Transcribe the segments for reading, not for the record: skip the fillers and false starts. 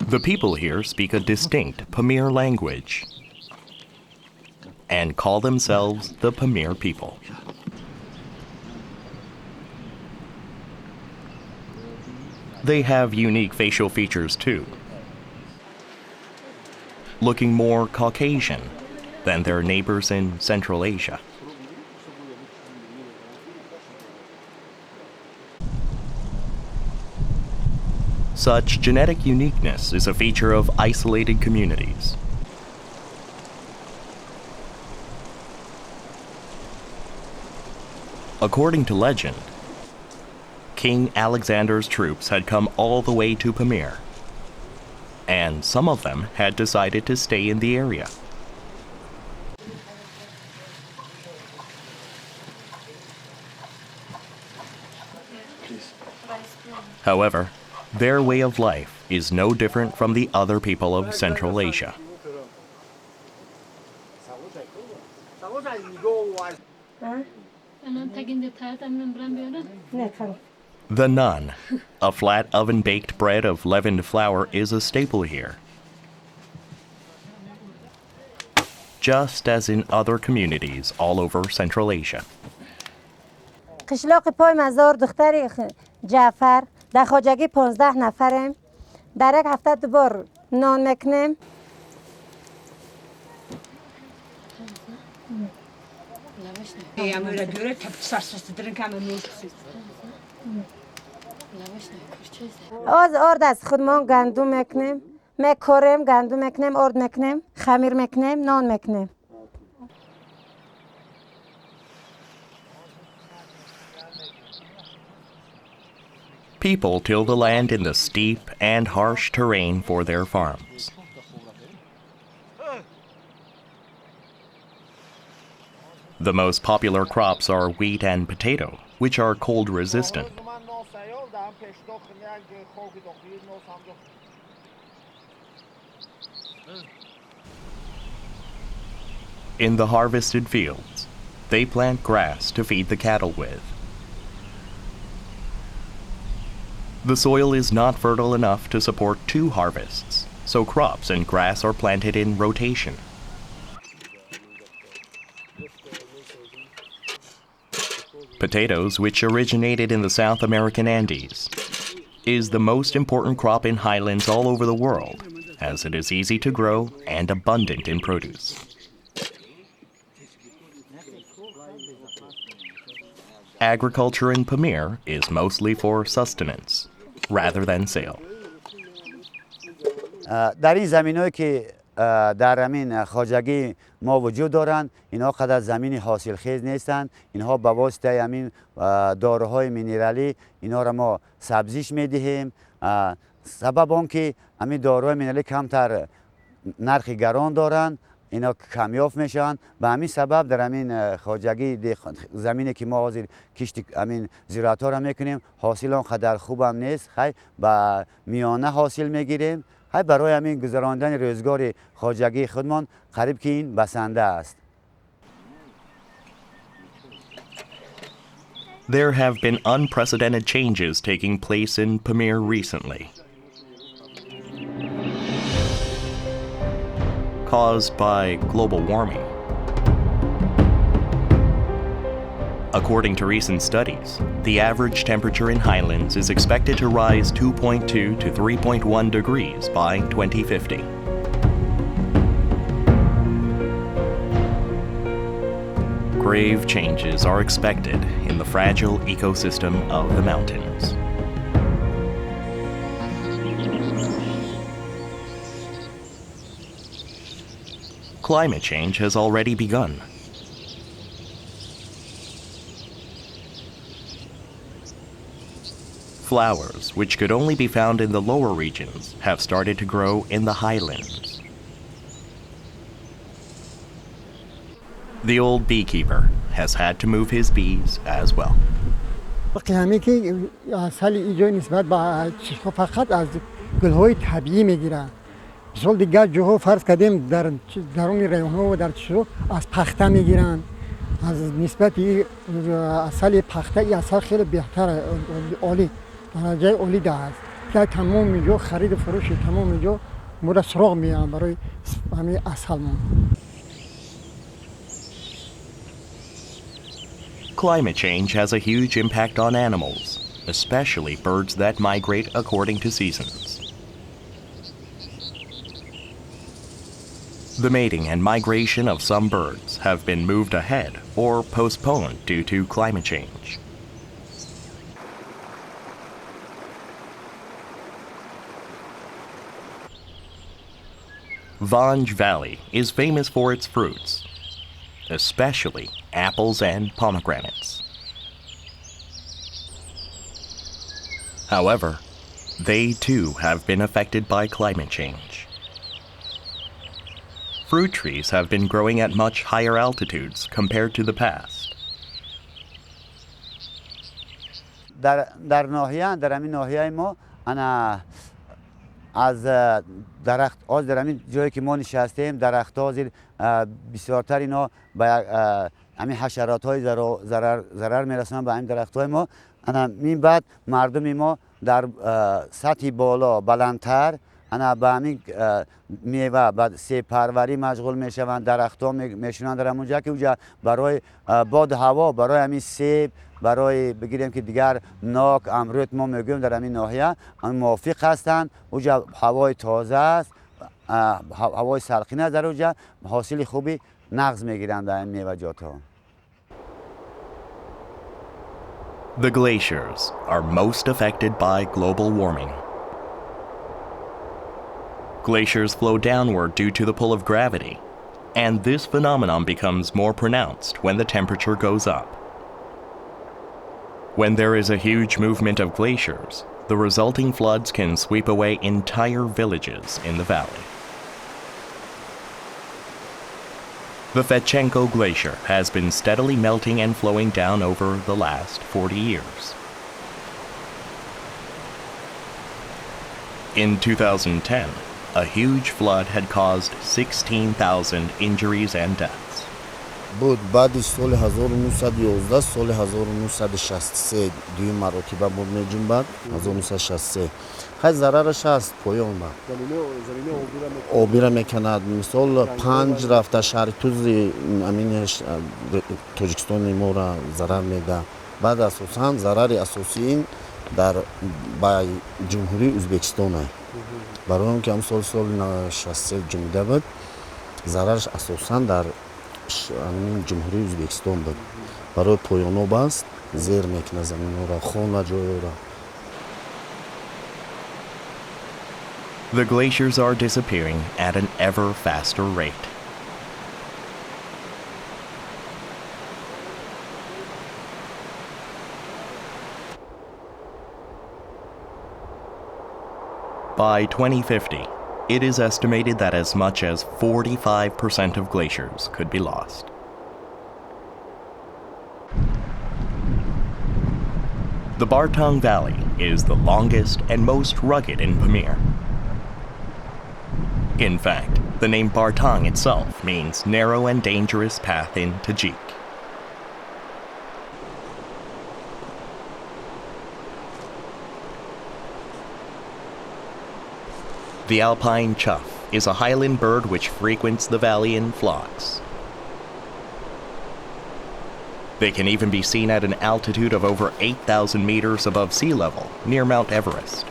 The people here speak a distinct Pamir language and call themselves the Pamir people. They have unique facial features too, looking more Caucasian than their neighbors in Central Asia. Such genetic uniqueness is a feature of isolated communities. According to legend, King Alexander's troops had come all the way to Pamir, and some of them had decided to stay in the area. However, their way of life is no different from the other people of Central Asia. The naan, a flat oven-baked bread of leavened flour, is a staple here, just as in other communities all over Central Asia. قشلاق پای مزار دختری جعفر در خواجگی 15 نفریم در یک هفته دوبار نان میکنیم از آرد از خودمان گندم میکنیم میکاریم گندم میکنیم آرد میکنیم خمیر میکنیم نان میکنیم People till the land in the steep and harsh terrain for their farms. The most popular crops are wheat and potato, which are cold resistant. In the harvested fields, they plant grass to feed the cattle with. The soil is not fertile enough to support 2 harvests, so crops and grass are planted in rotation. Potatoes, which originated in the South American Andes, is the most important crop in highlands all over the world, as it is easy to grow and abundant in produce. Agriculture in Pamir is mostly for sustenance, rather than sale. در این زمینایی که در همین خواجگی ما وجود دارند اینها قدر زمین حاصل خیز نیستند اینها به واسطه همین داروهای مینرالی اینها را ما سبزیش میدهیم سبب آن که همین داروهای مینرالی کمتر نرخ گران دارند اینا کمیاب میشن به همین سبب در همین خواجگی زمینی که ما حاضر کشت همین زراعت ها را میکنیم حاصل آن قدر خوبم نیست خیلی با میانه حاصل میگیریم خیلی برای همین گذراندن روزگار خواجگی خودمان قریب که این بسنده است. There have been unprecedented changes taking place in Pamir recently, caused by global warming. According to recent studies, the average temperature in highlands is expected to rise 2.2 to 3.1 degrees by 2050. Grave changes are expected in the fragile ecosystem of the mountains. Climate change has already begun. Flowers, which could only be found in the lower regions, have started to grow in the highlands. The old beekeeper has had to move his bees as well. همه که اصل اینجا نسبت به چیزها فقط از گل‌های طبیعی میگیرن. مثال دیگر جاها فرض کردیم در درون ریحان‌ها و در چیزها از پخته میگیرن. از نسبت اصل پخته این اصل خیلی بهتره عالی درجه عالی داره در تمام اینجا خرید و فروش تمام اینجا مورد سراغ میان برای همین اصلمون. Climate change has a huge impact on animals, especially birds that migrate according to seasons. The mating and migration of some birds have been moved ahead or postponed due to climate change. Vanj Valley is famous for its fruits, especially apples and pomegranates. However, they too have been affected by climate change. Fruit trees have been growing at much higher altitudes compared to the past. در ناحیه در همین ناحیه ما انا از درخت از در همین جایی که ما نشستیم درخت ها زیر بسیارتر اینا به همین حشرات های ضرر میرسونن به همین درخت های ما. انا این بعد مردم ما در سطح بالا بلندتر انا به همین میوه بعد سیب پروری مشغول میشوند، درخت ها میشونن در همونجا که اونجا برای باد هوا برای همین سیب برای بگیریم که دیگر ناک امرود ما میگیم در همین ناحیه موافق هستند. اونجا هوای تازه است، هوای سلخینه است، در اونجا حاصل خوبی نغز میگیرند در این میوه‌جات ها. The glaciers are most affected by global warming. Glaciers flow downward due to the pull of gravity, and this phenomenon becomes more pronounced when the temperature goes up. When there is a huge movement of glaciers, the resulting floods can sweep away entire villages in the valley. The Fetchenko Glacier has been steadily melting and flowing down over the last 40 years. In 2010, a huge flood had caused 16,000 injuries and deaths. بود بعد سال 1911 سال 1963 دوی مراتبه بود میجون بعد 1963 خیلی ضررش هست پایان بعد آبی را میکند مثال 5 رفته شهر توز امین تاجیکستان ما را ضرر میده. بعد اساسا ضرر اساسی این در با جمهوری ازبکستان است برای اون که هم سال 63 جمعیده بود ضررش اساسا در همین جمهوری ازبکستان بود. برای پایان بست زیر میکنه زمین را خون جای را. The glaciers are disappearing at an ever faster rate. By 2050, it is estimated that as much as 45% of glaciers could be lost. The Bartang Valley is the longest and most rugged in Pamir. In fact, the name Bartang itself means narrow and dangerous path in Tajik. The alpine chough is a highland bird which frequents the valley in flocks. They can even be seen at an altitude of over 8,000 meters above sea level, near Mount Everest.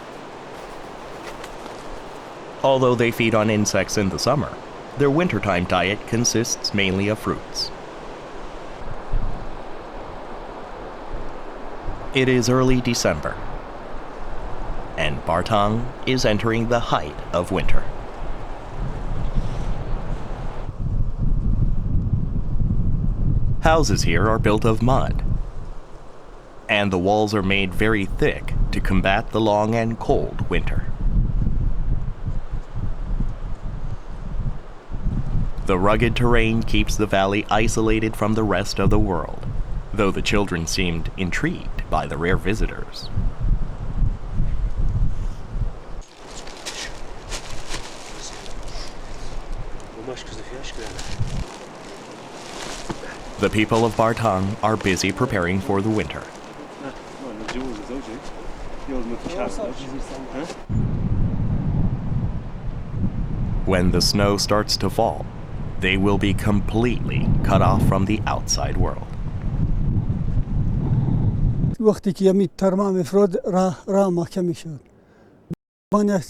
Although they feed on insects in the summer, their wintertime diet consists mainly of fruits. It is early December, and Bartang is entering the height of winter. Houses here are built of mud, and the walls are made very thick to combat the long and cold winter. The rugged terrain keeps the valley isolated from the rest of the world, though the children seemed intrigued by the rare visitors. The people of Bartang are busy preparing for the winter. When the snow starts to fall, they will be completely cut off from the outside world. وقتی که یمی ترمام افراد راه محکم میشد بان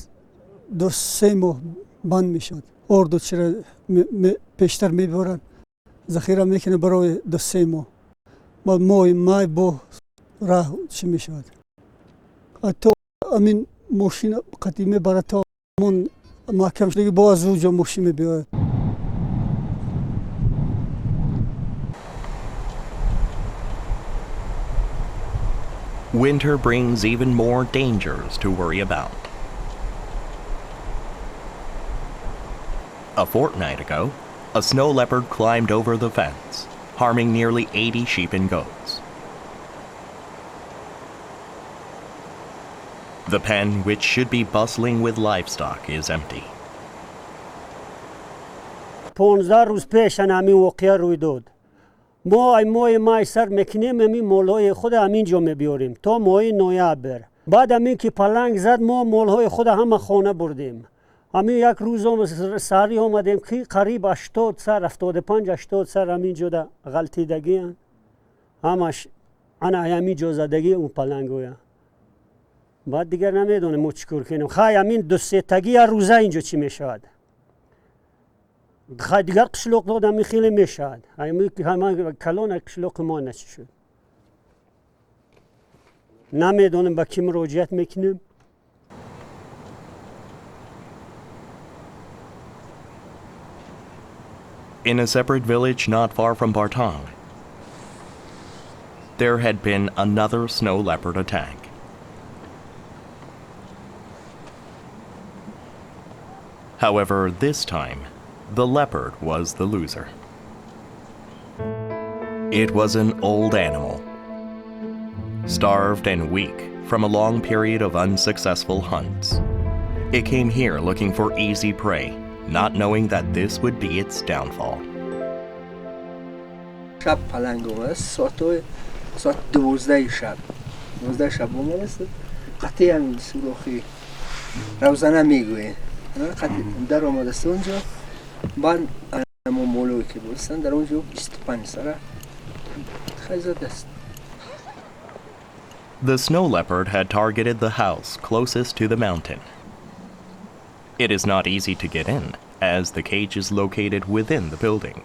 دو سه ماه بند میشد اردو چرا پیشتر میبرن ذخیره میکنه برای دو سه ماه با مای با راه چی میشد حتی امین ماشین قدیمی برای تا من محکم شده باز اونجا ماشین بیاید. Winter brings even more dangers to worry about. A fortnight ago, a snow leopard climbed over the fence, harming nearly 80 sheep and goats. The pen, which should be bustling with livestock, is empty. 15 روز پیش همین واقعه روی داد. ما مای سر میکنیم همین مولهای خود همینجا میبیاریم تا مای نویبر. بعد همین که پلنگ زد ما مولهای خود همه خانه بردیم. همین یک روز هم سری آمدیم که قریب 80 سر 75-80 سر همینجا دا غلطیدگی هن. همش انا همینجا زدگی اون پلنگویا. بعد دیگر نمیدونیم ما چیکار کنیم. خواهی همین دو سه تگی روزه اینجا چی میشود. خواهی دیگر قشلوق داد همین خیلی میشود. همین کلان قشلوق ما نچی شد. نمیدونیم با کی مراجعت میکنیم. In a separate village not far from Bartang, there had been another snow leopard attack. However, this time, the leopard was the loser. It was an old animal, starved and weak from a long period of unsuccessful hunts. It came here looking for easy prey, not knowing that this would be its downfall. شب پلنگ اومد ساعت 12 شب اومد قطعی همین سوراخی روزنه میگوین قطعی در آمده است اونجا بعد همون مولوی که بستن در اونجا 25 سره خیزد است. The snow leopard had targeted the house closest to the mountain. It is not easy to get in, as the cage is located within the building.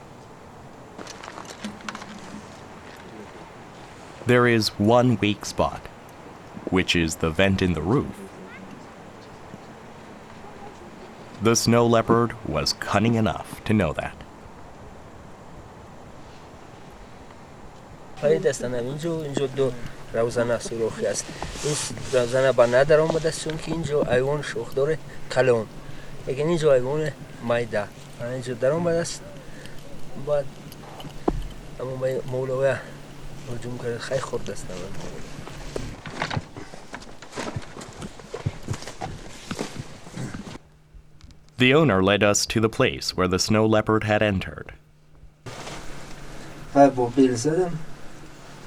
There is one weak spot, which is the vent in the roof. The snow leopard was cunning enough to know that. اینجا دو روزنه سوراخی است. این روزنه با ندر آمده است چون که اینجا ایوان شوخ داره کلان. لیکن اینجا ایوان مایده. اینجا در آمده است. بعد اما مولوی هجوم کرد خیلی خورد است. The owner led us to the place where the snow leopard had entered. با بیل زدم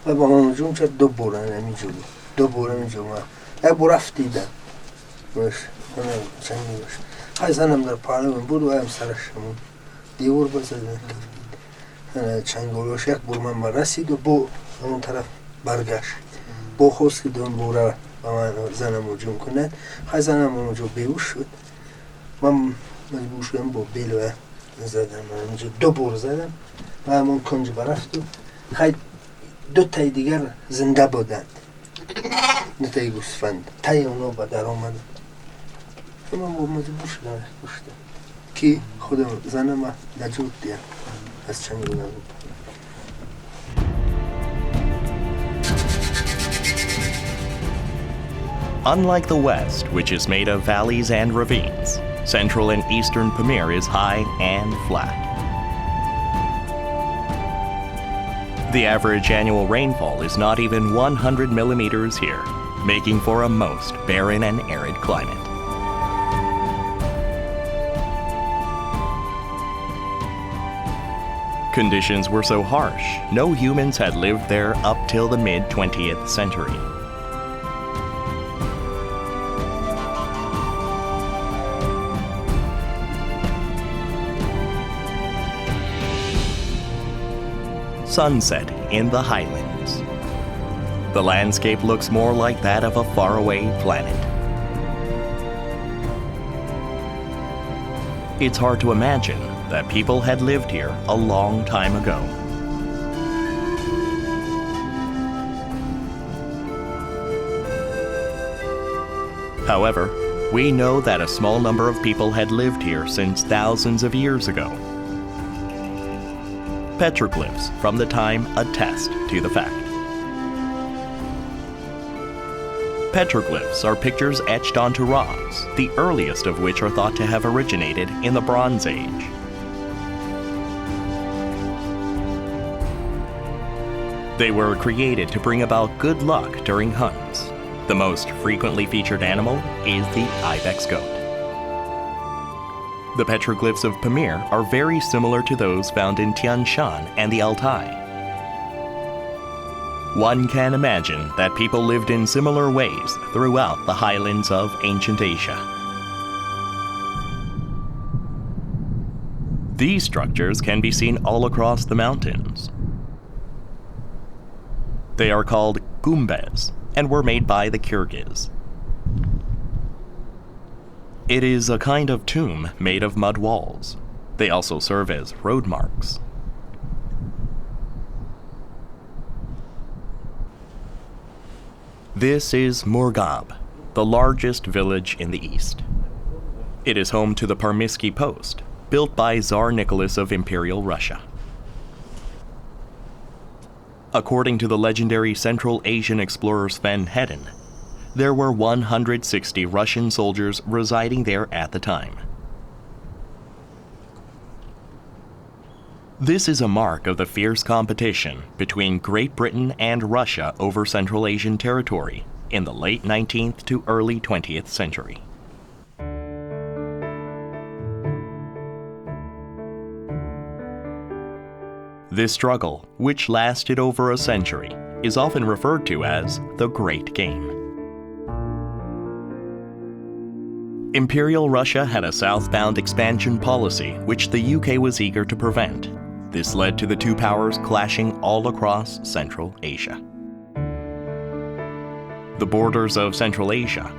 و با من هجوم کرد دو بورن اینجا ما یک بور افتیدم باش چنگی باش خیلی زنم در پانه بود و هم سرشمون دیور بزدن چنگولوش یک بور من برسید و بو همون طرف برگشت بو خواست که دون بوره با من زنم هجوم کند خیلی زنم اونجا بیوش شد من مجبور شدم با بیل و زدم اینجا دو بور زدم و همون کنج برفت و خیلی دو تای دیگر زنده بودند دو تای گوسفند تای اونا با در آمدن من با مجبور شدم کشتم که خودم زنم نجات دیم از چنگ رو نبود. Unlike the West, which is made of valleys and ravines, central and eastern Pamir is high and flat. The average annual rainfall is not even 100 millimeters here, making for a most barren and arid climate. Conditions were so harsh, no humans had lived there up till the mid-20th century. sunset in the highlands. The landscape looks more like that of a faraway planet. It's hard to imagine that people had lived here a long time ago. However, we know that a small number of people had lived here since thousands of years ago. Petroglyphs from the time attest to the fact. Petroglyphs are pictures etched onto rocks, the earliest of which are thought to have originated in the Bronze Age. They were created to bring about good luck during hunts. The most frequently featured animal is the ibex goat. The petroglyphs of Pamir are very similar to those found in Tian Shan and the Altai. One can imagine that people lived in similar ways throughout the highlands of ancient Asia. These structures can be seen all across the mountains. They are called gumbez and were made by the Kyrgyz. It is a kind of tomb made of mud walls. They also serve as road marks. This is Murgab, the largest village in the east. It is home to the Parmysky Post, built by Tsar Nicholas of Imperial Russia. According to the legendary Central Asian explorer Sven Hedin, there were 160 Russian soldiers residing there at the time. This is a mark of the fierce competition between Great Britain and Russia over Central Asian territory in the late 19th to early 20th century. This struggle, which lasted over a century, is often referred to as the Great Game. Imperial Russia had a southbound expansion policy which the UK was eager to prevent. This led to the two powers clashing all across Central Asia. The borders of Central Asia,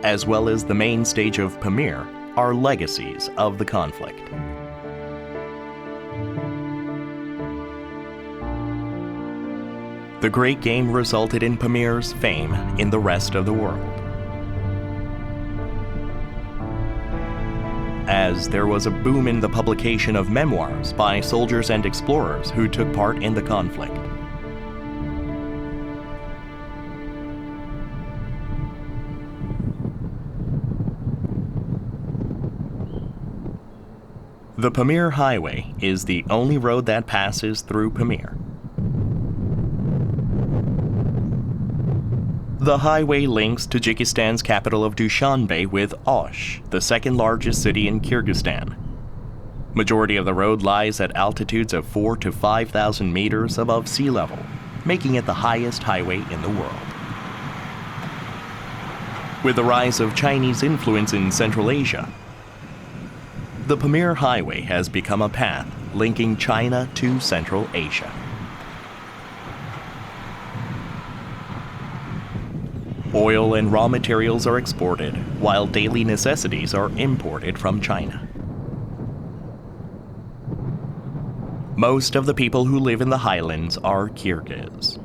as well as the main stage of Pamir, are legacies of the conflict. The Great Game resulted in Pamir's fame in the rest of the world, as there was a boom in the publication of memoirs by soldiers and explorers who took part in the conflict. The Pamir Highway is the only road that passes through Pamir. The highway links Tajikistan's capital of Dushanbe with Osh, the second largest city in Kyrgyzstan. Majority of the road lies at altitudes of 4,000 to 5,000 meters above sea level, making it the highest highway in the world. With the rise of Chinese influence in Central Asia, the Pamir Highway has become a path linking China to Central Asia. Oil and raw materials are exported, while daily necessities are imported from China. Most of the people who live in the highlands are Kyrgyz.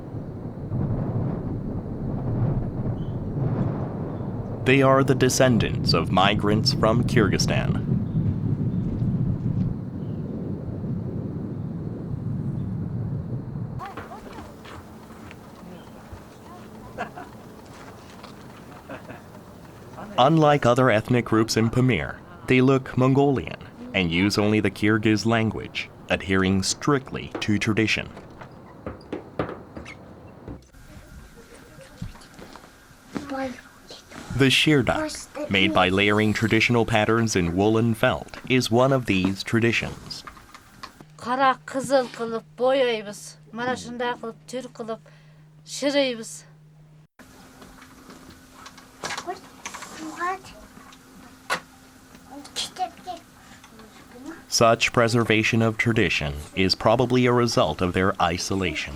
They are the descendants of migrants from Kyrgyzstan. Unlike other ethnic groups in Pamir, they look Mongolian and use only the Kyrgyz language, adhering strictly to tradition. The shirdak, made by layering traditional patterns in woolen felt, is one of these traditions. Qara qızıl qılıp boyayбыз. Mana shunday qilib tür qilib shirayбыз. Such preservation of tradition is probably a result of their isolation.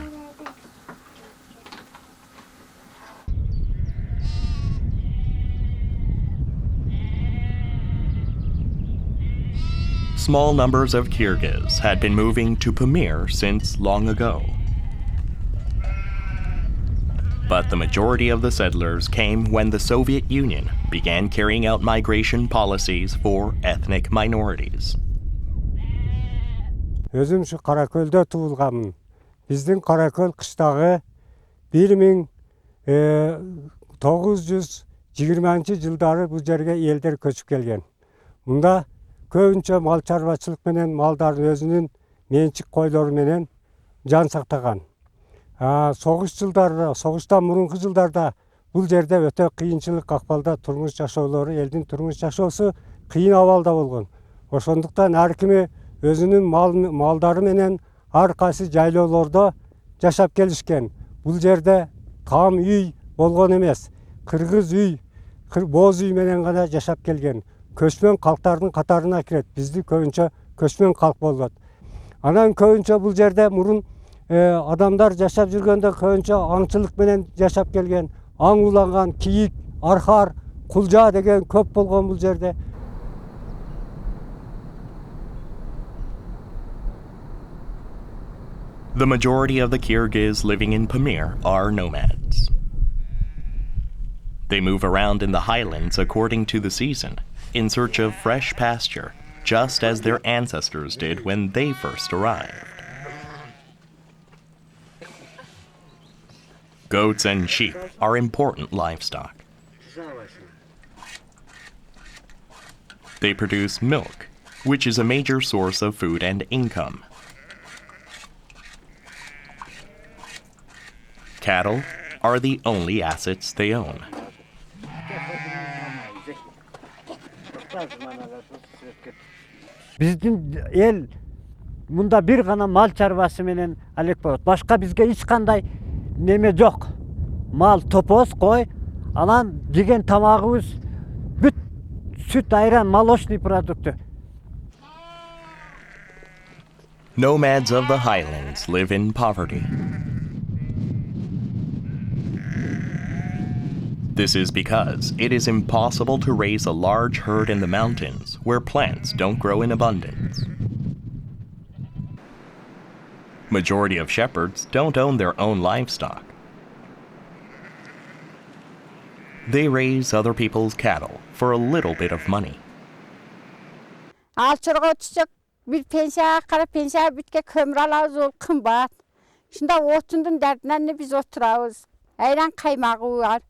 Small numbers of Kyrgyz had been moving to Pamir since long ago. But the majority of the settlers came when the Soviet Union began carrying out migration policies for ethnic minorities. Өзім шу Қаракөлде туылғанмын. Біздің Қаракөл қыштағы 1920 жылдары бұл жерге елдер көшіп келген. Мұнда көбінше мал шаруашылық менен малдарын өзінің меншік қойлары менен жан сақтаған. Соғыштан мұрынғы жылдарда бұл жерде өте қиыншылық қақпалда тұрмыш жашоолору, елдің тұрмыш жашоосу қиын абалда болгон. Ошондуктан әркіме өзінің малдары менен арқасы жайлоолордо жашап келишкен. Бұл жерде там үй болгон эмес, кыргыз үй, боз үй менен гана жашап келген. Көчмөн калктардын катарына кирет. Бизди көбүнчө көчмөн калк болот. Анан көбүнчө бұл жерде мурун адамдар жашап жүргөндө көбүнчө аңчылык менен жашап келген. Аң уланган, кийик, архар, кулжа деген көп болгон бұл жерде. The majority of the Kyrgyz living in Pamir are nomads. They move around in the highlands according to the season, in search of fresh pasture, just as their ancestors did when they first arrived. Goats and sheep are important livestock. They produce milk, which is a major source of food and income. Cattle are the only assets they own. Биздин эл мында бир гана мал чарбасы менен алек болот. Башка бизге эч кандай неме жок. Мал, топоз, кой, анан жеген тамагыбыз бүт сүт, айран, молочный продукты. Nomads of the highlands live in poverty. This is because it is impossible to raise a large herd in the mountains where plants don't grow in abundance. Majority of shepherds don't own their own livestock. They raise other people's cattle for a little bit of money. Alçırğa düşecek bir pensiya, kara pensiya bitke kömür alağız ol kımbat. Şimdi otundun derdinden ne biz oturağız. Ayran kaymağı var.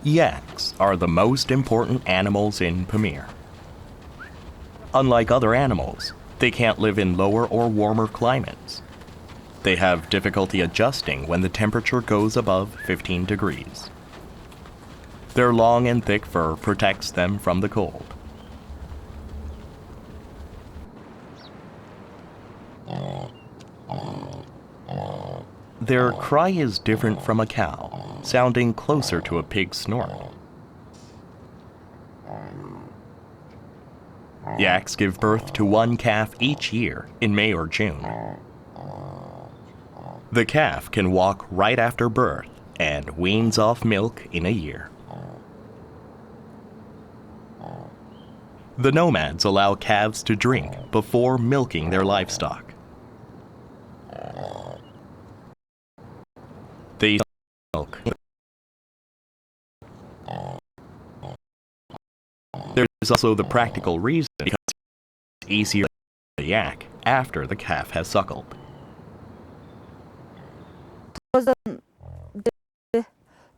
Yaks are the most important animals in Pamir. Unlike other animals, they can't live in lower or warmer climates. They have difficulty adjusting when the temperature goes above 15 degrees. Their long and thick fur protects them from the cold. Their cry is different from a cow, sounding closer to a pig's snort. Yaks give birth to one calf each year in May or June. The calf can walk right after birth and weans off milk in a year. The nomads allow calves to drink before milking their livestock. They milk. There's also the practical reason because it's easier to the yak after the calf has suckled.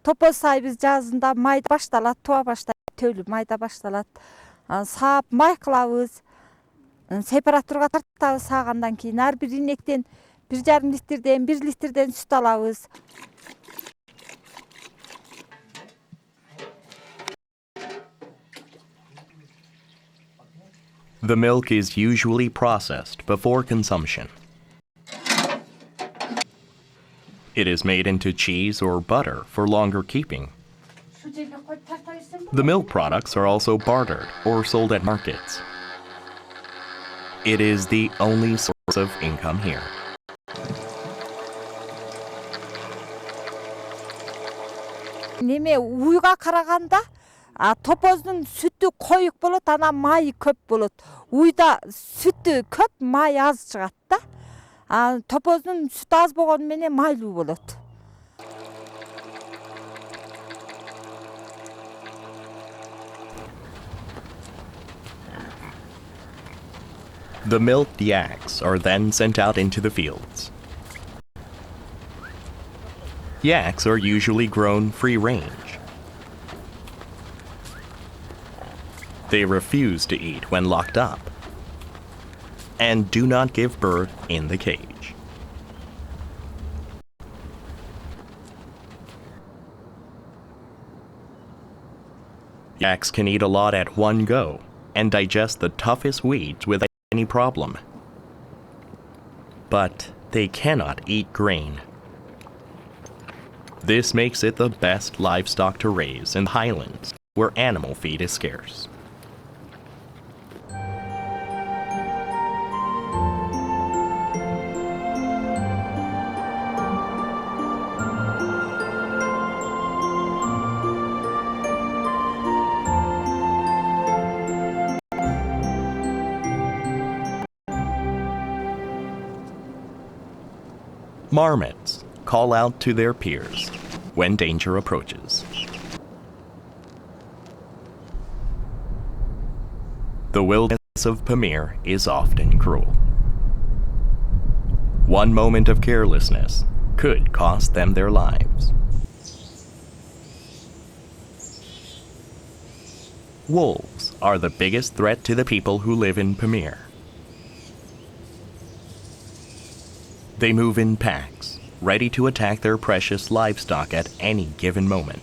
Topoz sayımız cazında mayda baştalat, tuğa baştalat, tölü mayda baştalat. Sağıp may kılavuz, separaturga tartavuz sağandan keyin her bir inekten 1,5 litrden 1 litrden süt alavuz. The milk is usually processed before consumption. It is made into cheese or butter for longer keeping. The milk products are also bartered or sold at markets. It is the only source of income here. Неме уйға қарағанда топоздың сүті қойық болады, ана майы көп болады. Уйда сүті көп, май аз шығады да. Топоздың сүті аз болғанменен майлы болады. The milked yaks are then sent out into the fields. Yaks are usually grown free range. They refuse to eat when locked up and do not give birth in the cage. Yaks can eat a lot at one go and digest the toughest weeds without any problem. But they cannot eat grain. This makes it the best livestock to raise in the highlands, where animal feed is scarce. Marmots call out to their peers when danger approaches. The wilderness of Pamir is often cruel. One moment of carelessness could cost them their lives. Wolves are the biggest threat to the people who live in Pamir. They move in packs, ready to attack their precious livestock at any given moment.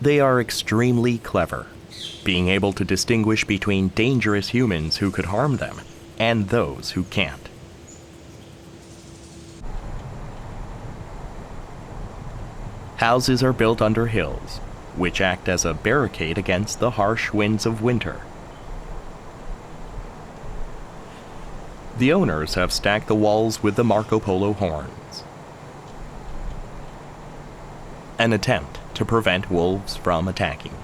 They are extremely clever, being able to distinguish between dangerous humans who could harm them and those who can't. Houses are built under hills, which act as a barricade against the harsh winds of winter. The owners have stacked the walls with the Marco Polo horns, an attempt to prevent wolves from attacking.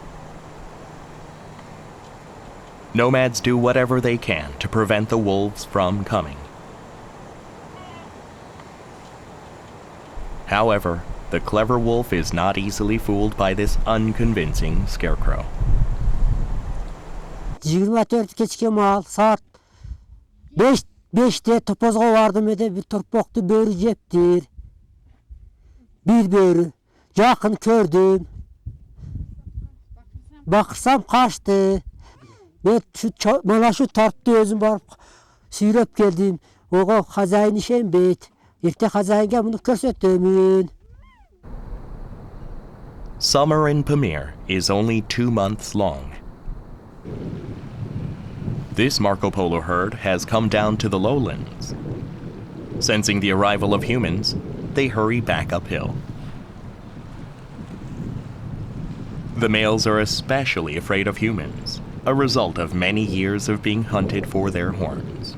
Nomads do whatever they can to prevent the wolves from coming. However, the clever wolf is not easily fooled by this unconvincing scarecrow. 24 keçke mal saat 5'te topozga vardım ede bir torpaklı börü jeptir. Bir börü. Yakın gördüm. Bakırsam kaçtı. Ben bana şu tarptı özüm barıp sürüp geldim. Oğa hazayın işem beyt. Erte hazayınga bunu körsettimin. Summer in Pamir is only 2 months long. This Marco Polo herd has come down to the lowlands. Sensing the arrival of humans, they hurry back uphill. The males are especially afraid of humans, a result of many years of being hunted for their horns.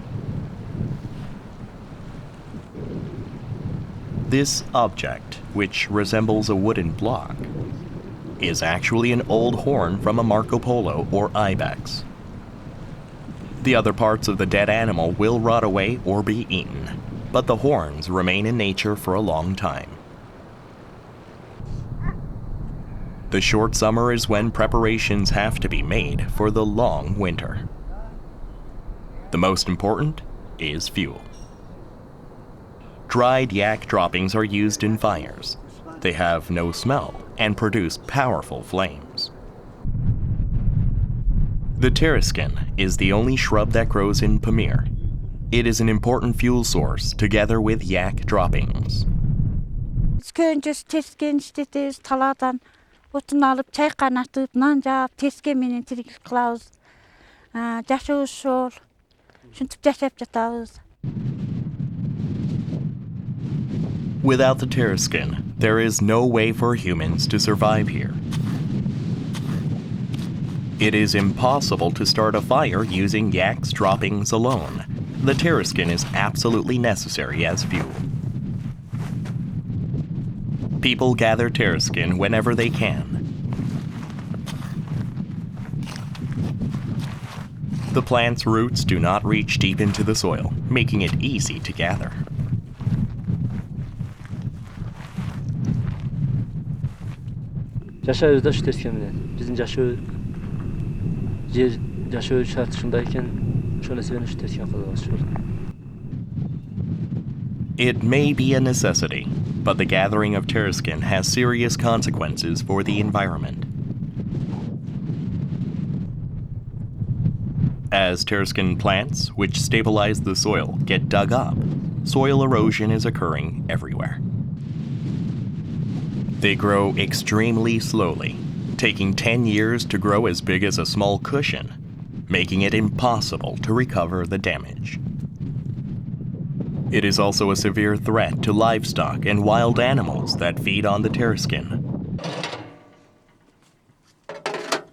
This object, which resembles a wooden block, is actually an old horn from a Marco Polo or ibex. The other parts of the dead animal will rot away or be eaten, but the horns remain in nature for a long time. The short summer is when preparations have to be made for the long winter. The most important is fuel. Dried yak droppings are used in fires. They have no smell and produce powerful flames. The terraskin is the only shrub that grows in Pamir. It is an important fuel source together with yak droppings. Öncesi tesken işletiyoruz taladan. Otun alıp çay kaynatıp nan jap tesken menen tiriklik kılabız. Jaşabız şol. Şuntip jaşap jatabız. Without the Terraskin, there is no way for humans to survive here. It is impossible to start a fire using yak's droppings alone. The Terraskin is absolutely necessary as fuel. People gather Terraskin whenever they can. The plant's roots do not reach deep into the soil, making it easy to gather. Жашообузда ушу тескен менен биздин жер жашоо шарты ушундай экен, ошол себептен ушу тескен кылабыз. It may be a necessity, but the gathering of Terraskin has serious consequences for the environment. As Terraskin plants, which stabilize the soil, get dug up, soil erosion is occurring everywhere. They grow extremely slowly, taking 10 years to grow as big as a small cushion, making it impossible to recover the damage. It is also a severe threat to livestock and wild animals that feed on the Terraskin.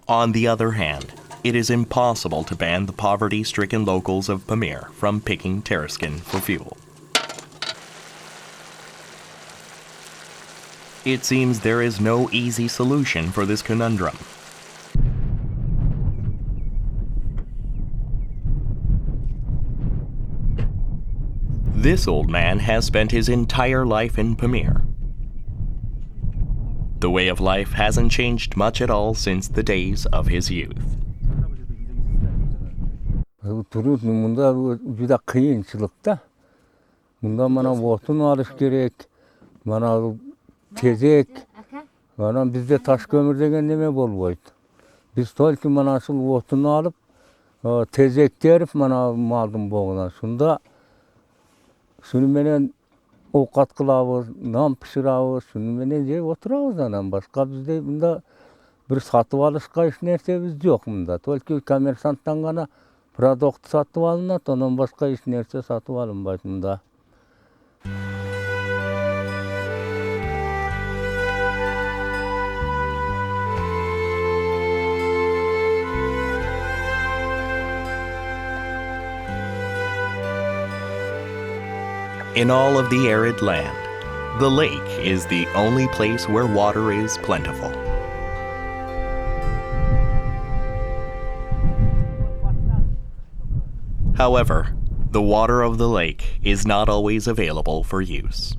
On the other hand, it is impossible to ban the poverty-stricken locals of Pamir from picking Terraskin for fuel. It seems there is no easy solution for this conundrum. This old man has spent his entire life in Pamir. The way of life hasn't changed much at all since the days of his youth. Мында juda кыйынчылыкта. Мында мана отун алыш керек, мана тезек, мана бизде таш көмүр деген неме болбойт. Биз только мана ушул отун алып, тезек терип мана малдын богуна. Шунда шуну менен оокат кылабыз, нан пышырабыз, шуну менен жеп отурабыз анан башка бизде мында бир сатып алышка эч нерсебиз жок мында. Только коммерсанттан гана продукт сатып алынат, онон башка эч нерсе сатып алынбайт мында. In all of the arid land, the lake is the only place where water is plentiful. However, the water of the lake is not always available for use.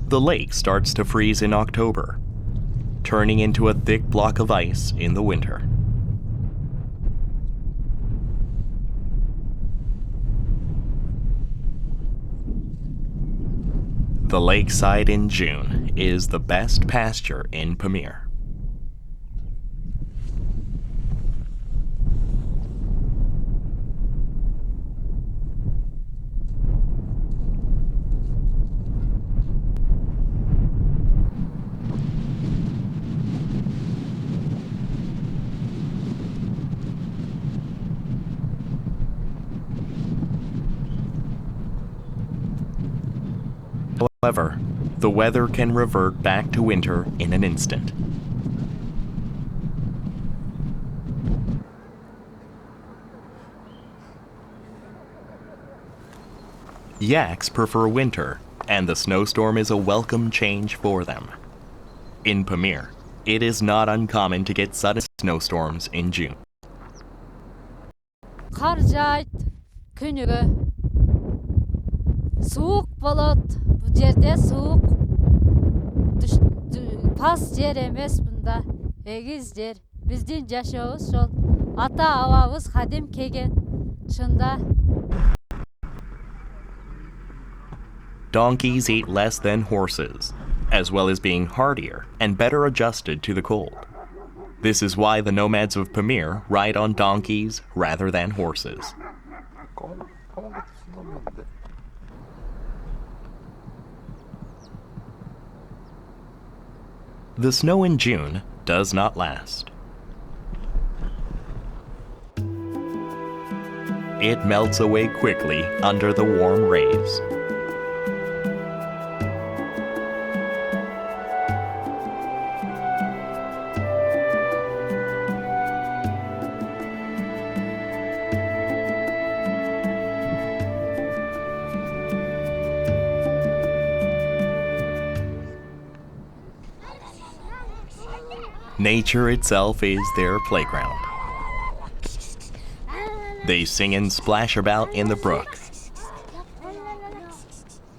The lake starts to freeze in October, turning into a thick block of ice in the winter. The lakeside in June is the best pasture in Pamir. However, the weather can revert back to winter in an instant. Yaks prefer winter, and the snowstorm is a welcome change for them. In Pamir, it is not uncommon to get sudden snowstorms in June. Kar жайт күнүгө. Soğuk болот. Bu жерде soğuk. Pas жер эмес бунда. Эгиз жер. Биздин жашообуз ошол. Ата абабыз кадим келген. Шында. Donkeys eat less than horses, as well as being hardier and better adjusted to the cold. This is why the nomads of Pamir ride on donkeys rather than horses. The snow in June does not last. it melts away quickly under the warm rays. Nature itself is their playground. They sing and splash about in the brook.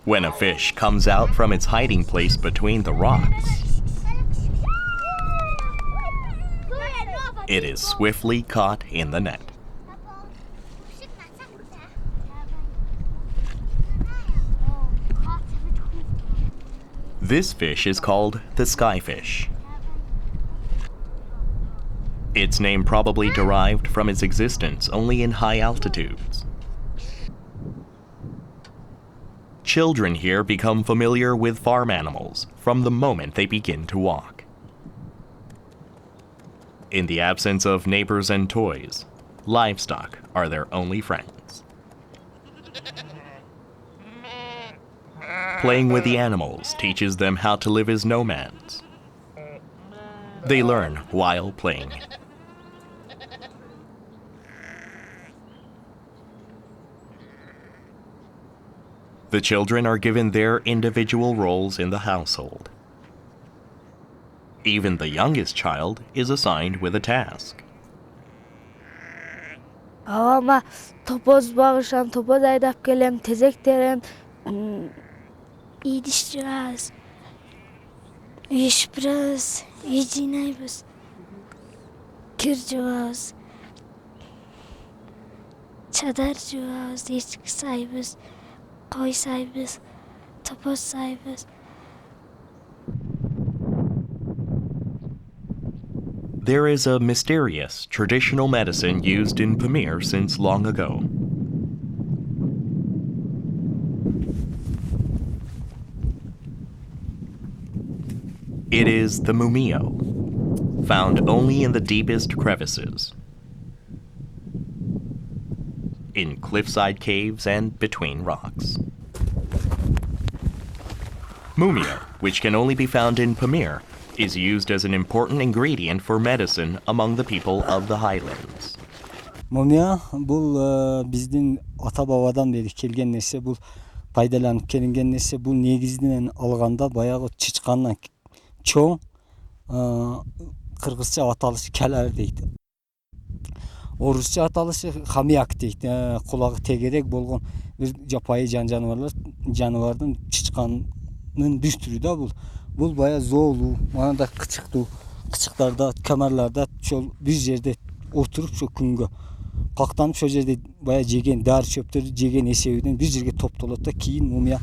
When a fish comes out from its hiding place between the rocks, it is swiftly caught in the net. This fish is called the skyfish. Its name probably derived from its existence only in high altitudes. Children here become familiar with farm animals from the moment they begin to walk. In the absence of neighbors and toys, livestock are their only friends. Playing with the animals teaches them how to live as nomads. They learn while playing. The children are given their individual roles in the household. Even the youngest child is assigned with a task. Ama topoz bağışan, topoz aydap gelem, tezek derem, yediştiraz, yişpraz, yecinaybız, kircivaz, çadarcivaz, yeçki saybız, koy saybız, topoz saybız. There is a mysterious traditional medicine used in Pamir since long ago. It is the mumio, found only in the deepest crevices, in cliffside caves and between rocks. Mumio, which can only be found in Pamir, is used as an important ingredient for medicine among the people of the highlands. Mumya bul bizdin ata babadan beri kelген nерсе, bul пайдаланып келинген нерсе, bul негизинен алганда баягы чычкандан чоң кыргызча аталышы келер дейт. Орусча аталышы хамияк дейт. Кулагы тегерек болгон бир жапайы жаныбардын чычканын бир түрү да бул. Бул бая зоолу, манада кычыктарда, камарларда чол бир жерде отуруп чо күнгө кактанып шо жерде бая жеген дары чөптөрдү жеген эсебинен бир жерге топтолот да кийин мумия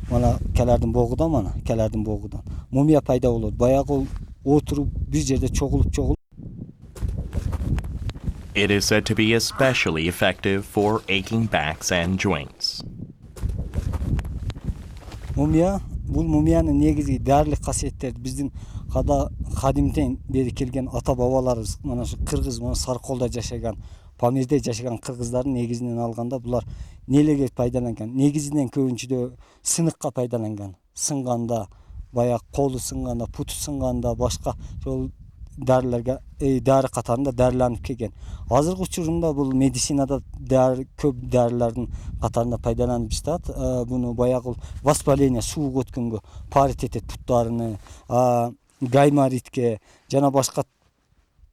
мана келердин богудан мумия пайда болот. Баягы отуруп бир жерде чогулуп. It is said to be especially effective for aching backs and joints. Бул мумиянын негизги дарылык касиеттери биздин кадимден бери келген ата бабаларыбыз мына ушу кыргыз, мына Сарколдо жашаган, Памирде жашаган кыргыздардын негизинен алганда булар нелерге пайдаланган? Негизинен көбүнчүдө сыныкка пайдаланган. Сынганда, баягы колу сынганда, путу сынганда, башка жол дарыларга дары катарында дарыланып келген. Азыркы учурунда бул медицинада көп дарылардын катарында пайдаланып жатат. Буну баягы воспаление сууга өткөнгө, парит этет путтарыны, гайморитке жана башка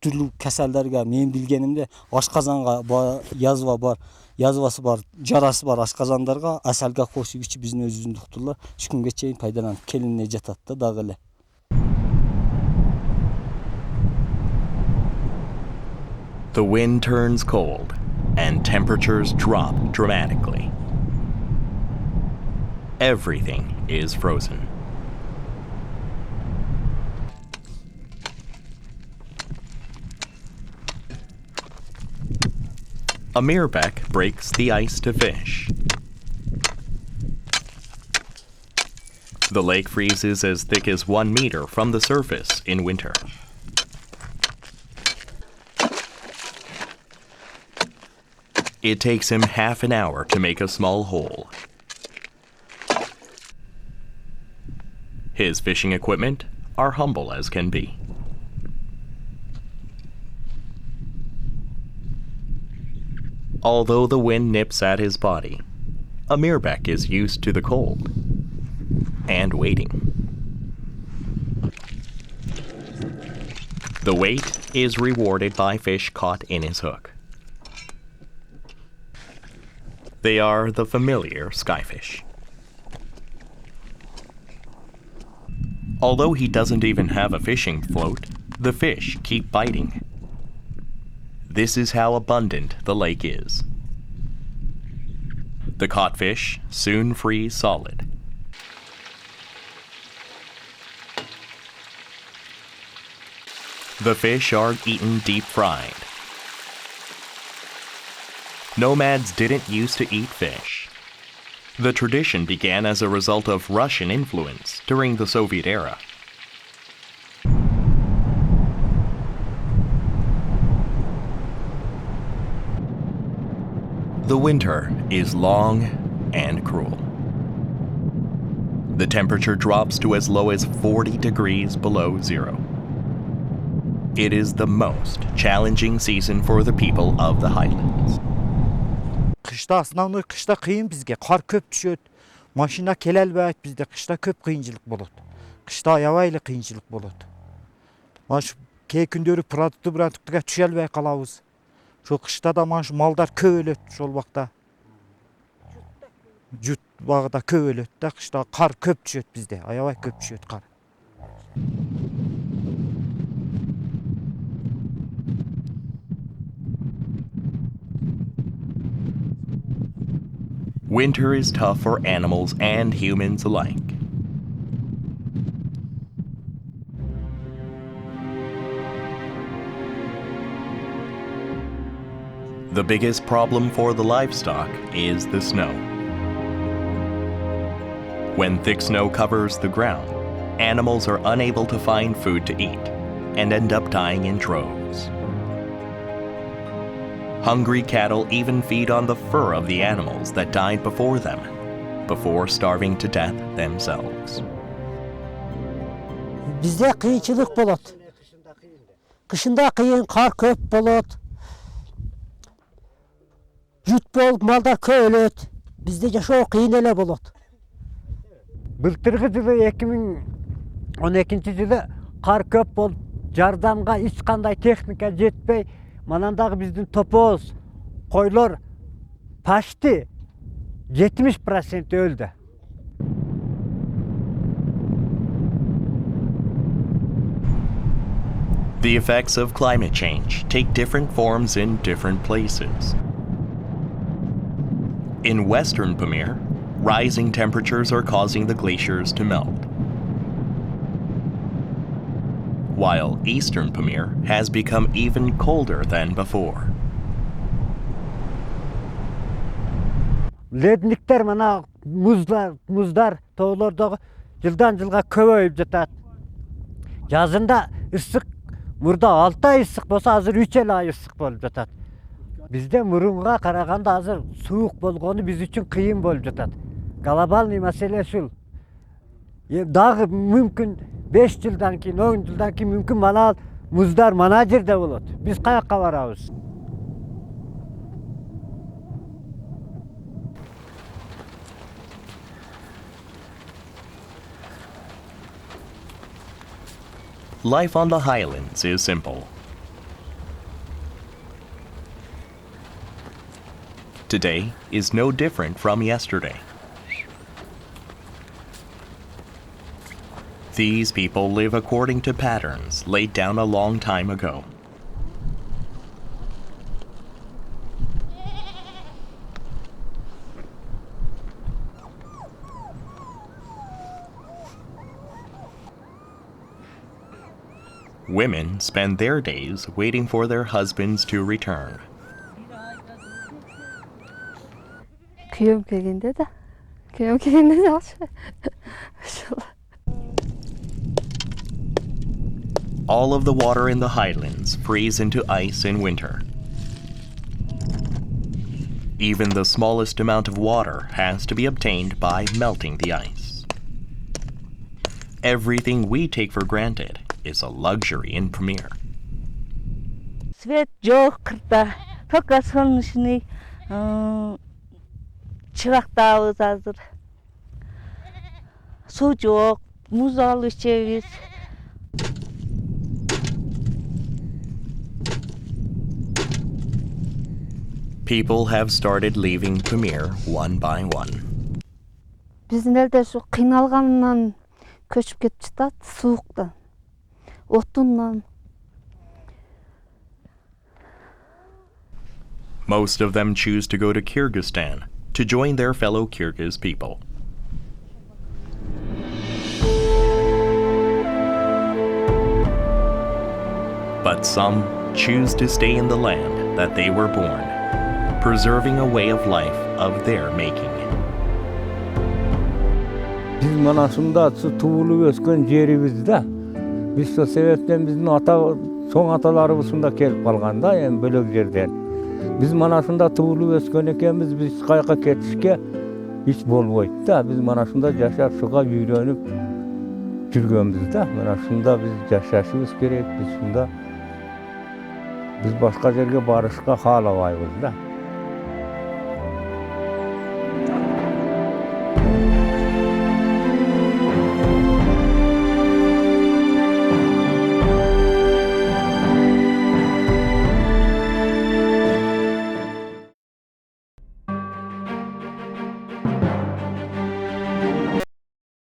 түрлүү касалдарга мен билгенимде ашказанга язвасы бар, жарасы бар ашказандарга асалга кошуп ичип биздин өзүбүздүн доктурлар уч күнгө чейин пайдаланып келине жатат да дагы эле. The wind turns cold, and temperatures drop dramatically. Everything is frozen. A mirbeck breaks the ice to fish. The lake freezes as thick as 1 meter from the surface in winter. It takes him half an hour to make a small hole. His fishing equipment are humble as can be. Although the wind nips at his body, Amirbek is used to the cold and waiting. The wait is rewarded by fish caught in his hook. They are the familiar skyfish. Although he doesn't even have a fishing float, the fish keep biting. This is how abundant the lake is. The caught fish soon freeze solid. The fish are eaten deep fried. Nomads didn't used to eat fish. The tradition began as a result of Russian influence during the Soviet era. The winter is long and cruel. The temperature drops to as low as 40 degrees below zero. It is the most challenging season for the people of the highlands. Kışta основной kışta kıyın bizge. Kar köp düşöt. Maşina kelelbeyt bizde. Kışta köp kıyınçılık bolat. Kışta ayavayla kıyınçılık bolat. Maş key kündörü pıratıktıga düşelbey kalabız. Şu kışta da maş malдар köp ölöt şol bakta. Jut bağda köp ölöt da kışta kar köp düşöt bizde. Ayavay köp düşöt kar. Winter is tough for animals and humans alike. The biggest problem for the livestock is the snow. When thick snow covers the ground, animals are unable to find food to eat and end up dying in droves. Hungry cattle even feed on the fur of the animals that died before them, before starving to death themselves. Bizde kıyınçılık bolat. Kışında kıyın, kar köp bolat. Jut bolup malдар köp ölöt. Bizde yaşoo kıyın ele bolat. Былтырғы жылы 2012 жылы кар көп болуп жардамга эч кандай техника жетпей манандагы биздин топоз койлор почти 70% öldü. The effects of climate change take different forms in different places. In western Pamir, rising temperatures are causing the glaciers to melt, while eastern Pamir has become even colder than before. Lednikler mana muzdar toğlardagı жылдан жылга көбөйүп жатат. Жазында ысык, мурда 6 ай ысык болсо азыр 3 ай ысык болуп жатат. Бизде мурунга караганда азыр суук болгону биз үчүн кыйын болуп жатат. Глобальный маселе ушул. Дагы мүмкүн 5 жылдан кийин, 10 жылдан кийин мүмкүн мана муздар мана жерде болот. Биз каяка барабыз? Life on the highlands is simple. Today is no different from yesterday. These people live according to patterns laid down a long time ago. Women spend their days waiting for their husbands to return. Kuyum kelgende de yaxşı. All of the water in the highlands freeze into ice in winter. Even the smallest amount of water has to be obtained by melting the ice. Everything we take for granted is a luxury in Premier. Свет жоқ қырта, только солнечный шырақтабыз азыр. Су жоқ, мұз алып ішеміз. People have started leaving Premier one by one. Біздің елде şu қиналғаннан көшіп кетіп жатады, суықтан, отыннан. Most of them choose to go to Kyrgyzstan to join their fellow Kyrgyz people. But some choose to stay in the land that they were born, preserving a way of life of their making. Biz mana şunda tuğulup ösken yeribizde. Biz şu sebepten bizim soň atalarыбыз şunda kelip kalganda, yani bölek yerden. Biz mana şunda tuğulup ösken ekenmiz, biz kayka ketişke hiç bolboýdy da. Biz mana şunda yaşap şuga ýürenip жүрgenbizde. Mana şunda biz yaşaşybız gerek, biz başka yerge barışka halabaýbız da.